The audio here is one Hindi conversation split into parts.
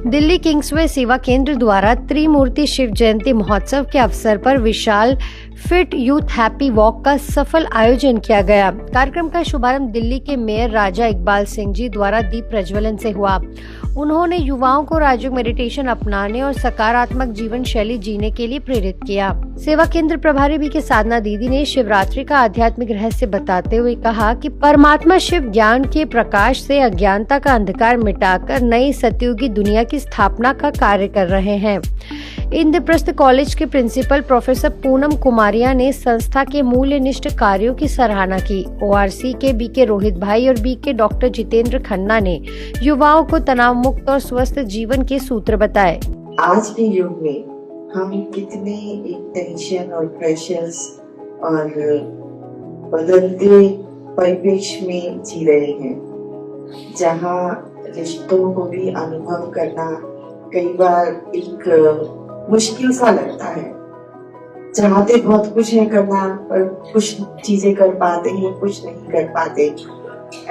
दिल्ली किंग्सवे सेवा केंद्र द्वारा त्रिमूर्ति शिव जयंती महोत्सव के अवसर पर विशाल फिट यूथ हैप्पी वॉक का सफल आयोजन किया गया। कार्यक्रम का शुभारंभ दिल्ली के मेयर राजा इकबाल सिंह जी द्वारा दीप प्रज्वलन से हुआ। उन्होंने युवाओं को राजयोग मेडिटेशन अपनाने और सकारात्मक जीवन शैली जीने के लिए प्रेरित किया। सेवा केंद्र प्रभारी बी के साधना दीदी ने शिवरात्रि का आध्यात्मिक रहस्य बताते हुए कहा कि परमात्मा शिव ज्ञान के प्रकाश से अज्ञानता का अंधकार मिटाकर नई सतयुगी दुनिया की स्थापना का कार्य कर रहे हैं। इंद्रप्रस्थ कॉलेज के प्रिंसिपल प्रोफेसर पूनम कुमारिया ने संस्था के मूल्यनिष्ठ कार्यों की सराहना की। ओआरसी के बी के रोहित भाई और बी के डॉक्टर जितेंद्र खन्ना ने युवाओं को तनाव मुक्त और स्वस्थ जीवन के सूत्र बताए। आज के युग में हम कितने एक टेंशन और प्रेशर्स और बदलते परिवेश में जी रहे हैं, जहाँ रिश्तों को भी अनुभव करना कई बार एक मुश्किल सा लगता है। चाहते बहुत कुछ है करना, पर कुछ चीजें कर पाते हैं, कुछ नहीं कर पाते।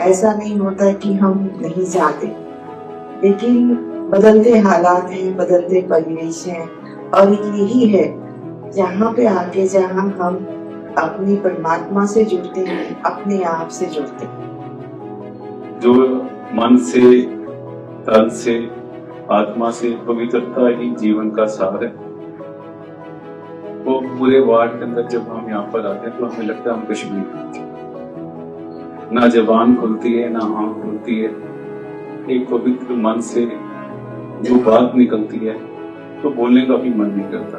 ऐसा नहीं होता कि हम नहीं चाहते, लेकिन बदलते हालात हैं, बदलते परिवेश हैं, और यही है जहाँ पे आके जहाँ हम अपनी परमात्मा से जुड़ते हैं, अपने आप से जुड़ते हैं। जो मन से, तन से, आत्मा से पवित्रता ही जीवन का सार है। वो पूरे वार्ड के अंदर जब हम यहाँ पर आते हैं तो हमें लगता है हम कुछ भी नहीं, ना जबान खुलती है, ना आँख खुलती है। एक पवित्र मन से जो बात निकलती है तो बोलने का भी मन नहीं करता,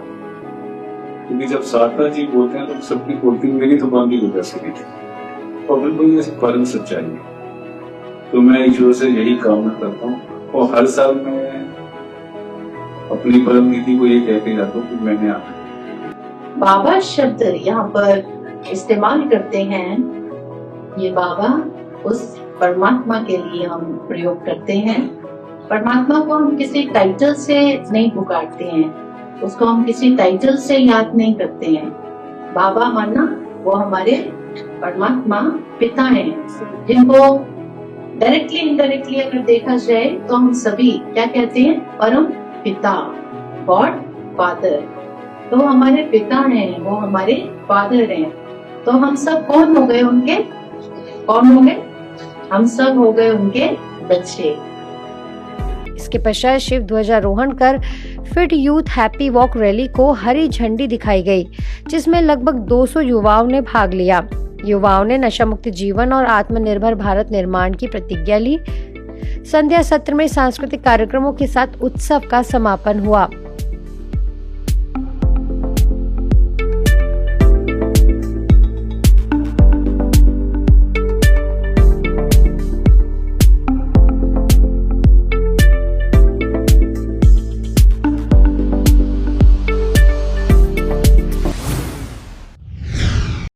क्योंकि जब शारदा जी बोलते हैं तो सबकी बोलती है, मेरी तो बांधी हो जाती थी। और बिल्कुल ये परम सच्चाई है। तो मैं ईश्वर से यही कामना करता हूँ, और हर साल मैं अपनी परम नीति को ये कहते जाता हूँ कि मैंने आना। बाबा शब्द यहाँ पर इस्तेमाल करते हैं, ये बाबा उस परमात्मा के लिए हम प्रयोग करते हैं। परमात्मा को हम किसी टाइटल से नहीं पुकारते हैं, उसको हम किसी टाइटल से याद नहीं करते हैं। बाबा माना वो हमारे परमात्मा पिता हैं, जिनको डायरेक्टली इनडायरेक्टली अगर देखा जाए तो हम सभी क्या कहते हैं, परम पिता, गॉड फादर। तो हमारे पिता हैं, वो हमारे फादर हैं। तो हम सब कौन हो गए उनके, कौन हो गए, हम सब हो गए उनके बच्चे। इसके पश्चात शिव ध्वजारोहण कर fit youth happy walk rally को हरी झंडी दिखाई गई, जिसमें लगभग 200 युवाओं ने भाग लिया। युवाओं ने नशा मुक्त जीवन और आत्मनिर्भर भारत निर्माण की प्रतिज्ञा ली। संध्या सत्र में सांस्कृतिक कार्यक्रमों के साथ उत्सव का समापन हुआ।